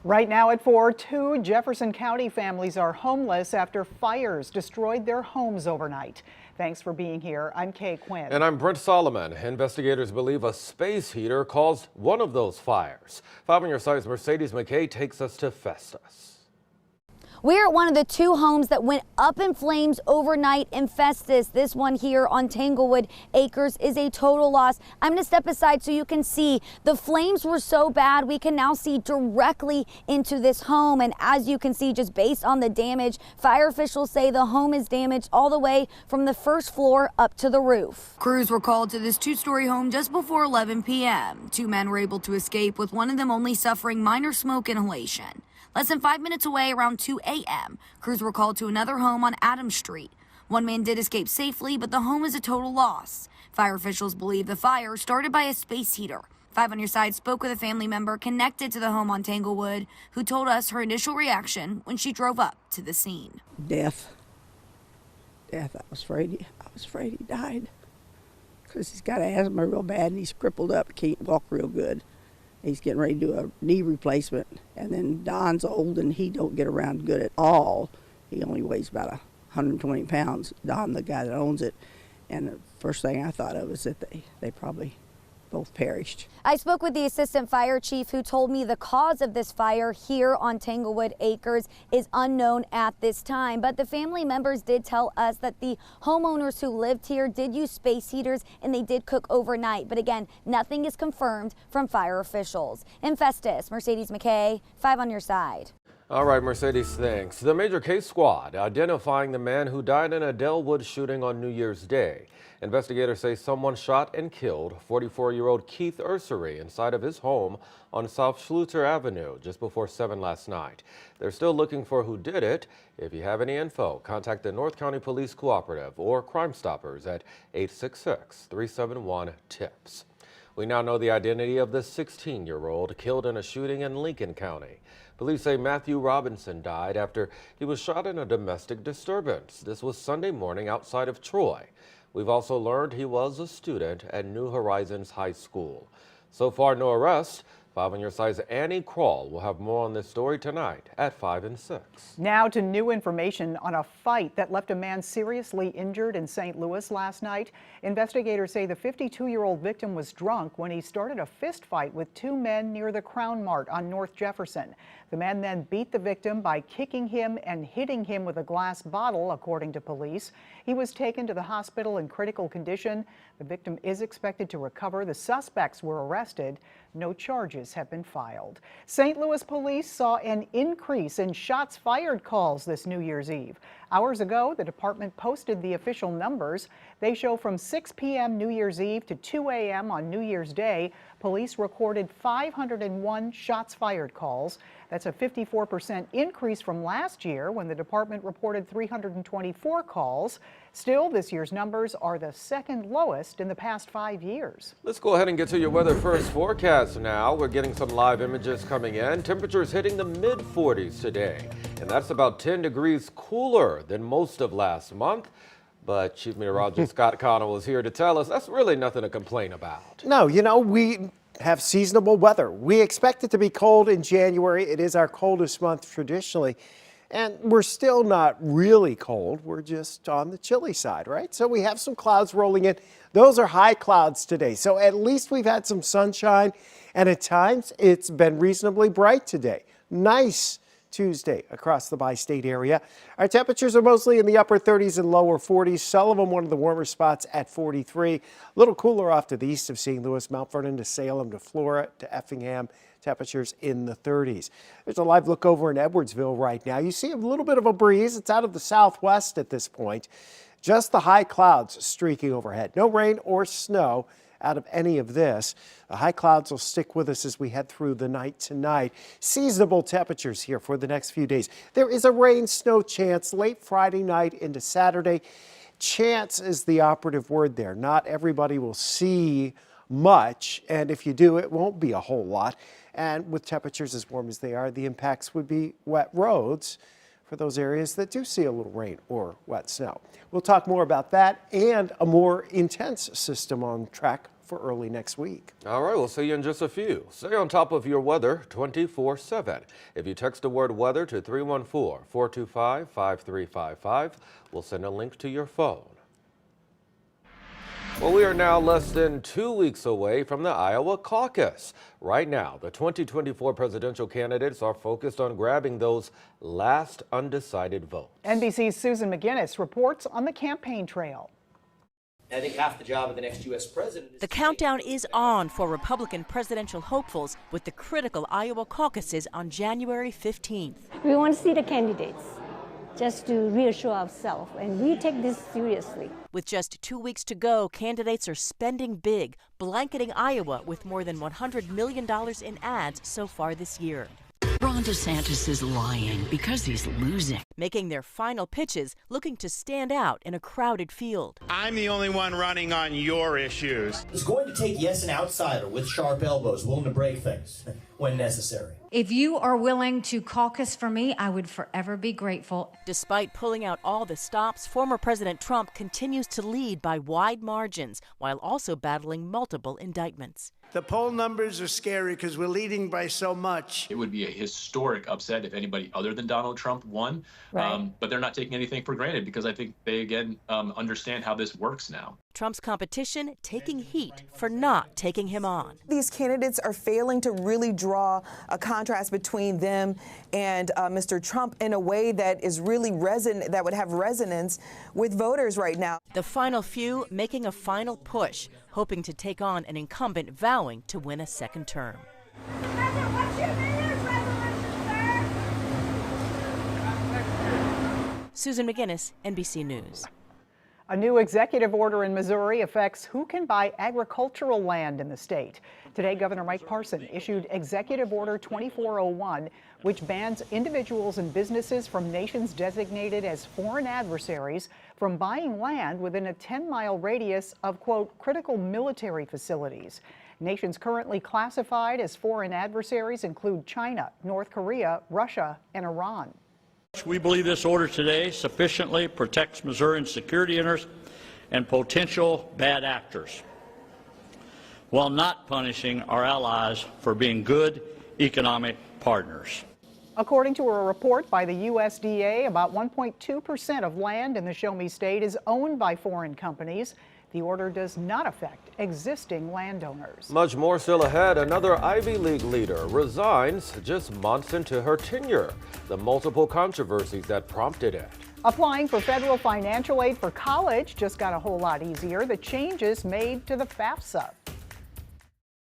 Right now at 4, 2 Jefferson County families are homeless after fires destroyed their homes overnight. Thanks for being here. I'm Kay Quinn. And I'm Brent Solomon. Investigators believe a space heater caused one of those fires. 5 on your side's Mercedes McKay takes us to Festus. We're at one of the 2 homes that went up in flames overnight in Festus. This one here on Tanglewood Acres is a total loss. I'm going to step aside so you can see the flames were so bad we can now see directly into this home. And as you can see, just based on the damage, fire officials say the home is damaged all the way from the first floor up to the roof. Crews were called to this 2-story home just before 11 p.m. 2 men were able to escape, with one of them only suffering minor smoke inhalation. Less than 5 minutes away, around 2 a.m., crews were called to another home on Adams Street. One man did escape safely, but the home is a total loss. Fire officials believe the fire started by a space heater. 5 on your side spoke with a family member connected to the home on Tanglewood, who told us her initial reaction when she drove up to the scene. Death. I was afraid he died, because he's got asthma real bad and he's crippled up, can't walk real good. He's getting ready to do a knee replacement, and then Don's old and he don't get around good at all. He only weighs about 120 pounds, Don, the guy that owns it. And the first thing I thought of is that they probably both perished. I spoke with the assistant fire chief, who told me the cause of this fire here on Tanglewood Acres is unknown at this time. But the family members did tell us that the homeowners who lived here did use space heaters and they did cook overnight. But again, nothing is confirmed from fire officials. In Festus, Mercedes McKay, 5 on your side. All right, Mercedes, thanks. The Major Case Squad identifying the man who died in a Delwood shooting on New Year's Day. Investigators say someone shot and killed 44-year-old Keith Ursery inside of his home on South Schluter Avenue just before 7 last night. They're still looking for who did it. If you have any info, contact the North County Police Cooperative or Crime Stoppers at 866-371-TIPS. We now know the identity of the 16-year-old killed in a shooting in Lincoln County. Police say Matthew Robinson died after he was shot in a domestic disturbance. This was Sunday morning outside of Troy. We've also learned he was a student at New Horizons High School. So far, no arrests. 5 on your side's Annie Krall will have more on this story tonight at 5 and 6. Now to new information on a fight that left a man seriously injured in St. Louis last night. Investigators say the 52-year-old victim was drunk when he started a fist fight with 2 men near the Crown Mart on North Jefferson. The man then beat the victim by kicking him and hitting him with a glass bottle, according to police. He was taken to the hospital in critical condition. The victim is expected to recover. The suspects were arrested. No charges have been filed. St. Louis police saw an increase in shots fired calls this New Year's Eve. Hours ago, the department posted the official numbers. They show from 6 p.m. New Year's Eve to 2 a.m. on New Year's Day, police recorded 501 shots fired calls. That's a 54% increase from last year, when the department reported 324 calls. Still, this year's numbers are the second lowest in the past 5 years. Let's go ahead and get to your weather first forecast now. We're getting some live images coming in. Temperatures hitting the mid-40s today, and that's about 10 degrees cooler than most of last month. But Chief Meteorologist Scott Connell is here to tell us that's really nothing to complain about. No, we have seasonable weather. We expect it to be cold in January. It is our coldest month traditionally. And we're still not really cold. We're just on the chilly side, right? So we have some clouds rolling in. Those are high clouds today. So at least we've had some sunshine. And at times it's been reasonably bright today. Nice Tuesday across the bi-state area. Our temperatures are mostly in the upper 30s and lower 40s. Sullivan, one of the warmer spots at 43. A little cooler off to the east of St. Louis, Mount Vernon to Salem to Flora to Effingham. Temperatures in the 30s. There's a live look over in Edwardsville right now. You see a little bit of a breeze. It's out of the southwest at this point. Just the high clouds streaking overhead. No rain or snow out of any of this. The high clouds will stick with us as we head through the night tonight. Seasonable temperatures here for the next few days. There is a rain-snow chance late Friday night into Saturday. Chance is the operative word there. Not everybody will see much, and if you do, it won't be a whole lot. And with temperatures as warm as they are, the impacts would be wet roads for those areas that do see a little rain or wet snow. We'll talk more about that and a more intense system on track for early next week. All right, we'll see you in just a few. Stay on top of your weather 24/7. If you text the word weather to 314-425-5355, we'll send a link to your phone. Well, we are now less than 2 weeks away from the Iowa caucus. Right now, the 2024 presidential candidates are focused on grabbing those last undecided votes. NBC's Susan McGinnis reports on the campaign trail. I think half the job of the next U.S. president is... The countdown is on for Republican presidential hopefuls with the critical Iowa caucuses on January 15th. We want to see the candidates just to reassure ourselves, and we take this seriously. With just 2 weeks to go, candidates are spending big, blanketing Iowa with more than $100 million in ads so far this year. Ron DeSantis is lying because he's losing. Making their final pitches, looking to stand out in a crowded field. I'm the only one running on your issues. It's going to take, yes, an outsider with sharp elbows, willing to break things when necessary. If you are willing to caucus for me, I would forever be grateful. Despite pulling out all the stops, former President Trump continues to lead by wide margins while also battling multiple indictments. The poll numbers are scary because we're leading by so much. It would be a historic upset if anybody other than Donald Trump won. Right. But they're not taking anything for granted because I think they, again, understand how this works now. Trump's competition taking heat for not taking him on. These candidates are failing to really draw a contrast between them and Mr. Trump in a way that is really that would have resonance with voters right now. The final few making a final push, hoping to take on an incumbent vowing to win a second term. Susan McGinnis, NBC News. A new executive order in Missouri affects who can buy agricultural land in the state. Today, Governor Mike Parson issued Executive Order 2401, which bans individuals and businesses from nations designated as foreign adversaries from buying land within a 10-mile radius of, quote, critical military facilities. Nations currently classified as foreign adversaries include China, North Korea, Russia, and Iran. We believe this order today sufficiently protects Missourian security interests and potential bad actors, while not punishing our allies for being good economic partners. According to a report by the USDA, about 1.2% of land in the Show Me State is owned by foreign companies. The order does not affect existing landowners. Much more still ahead. Another Ivy League leader resigns just months into her tenure. The multiple controversies that prompted it. Applying for federal financial aid for college just got a whole lot easier. The changes made to the FAFSA.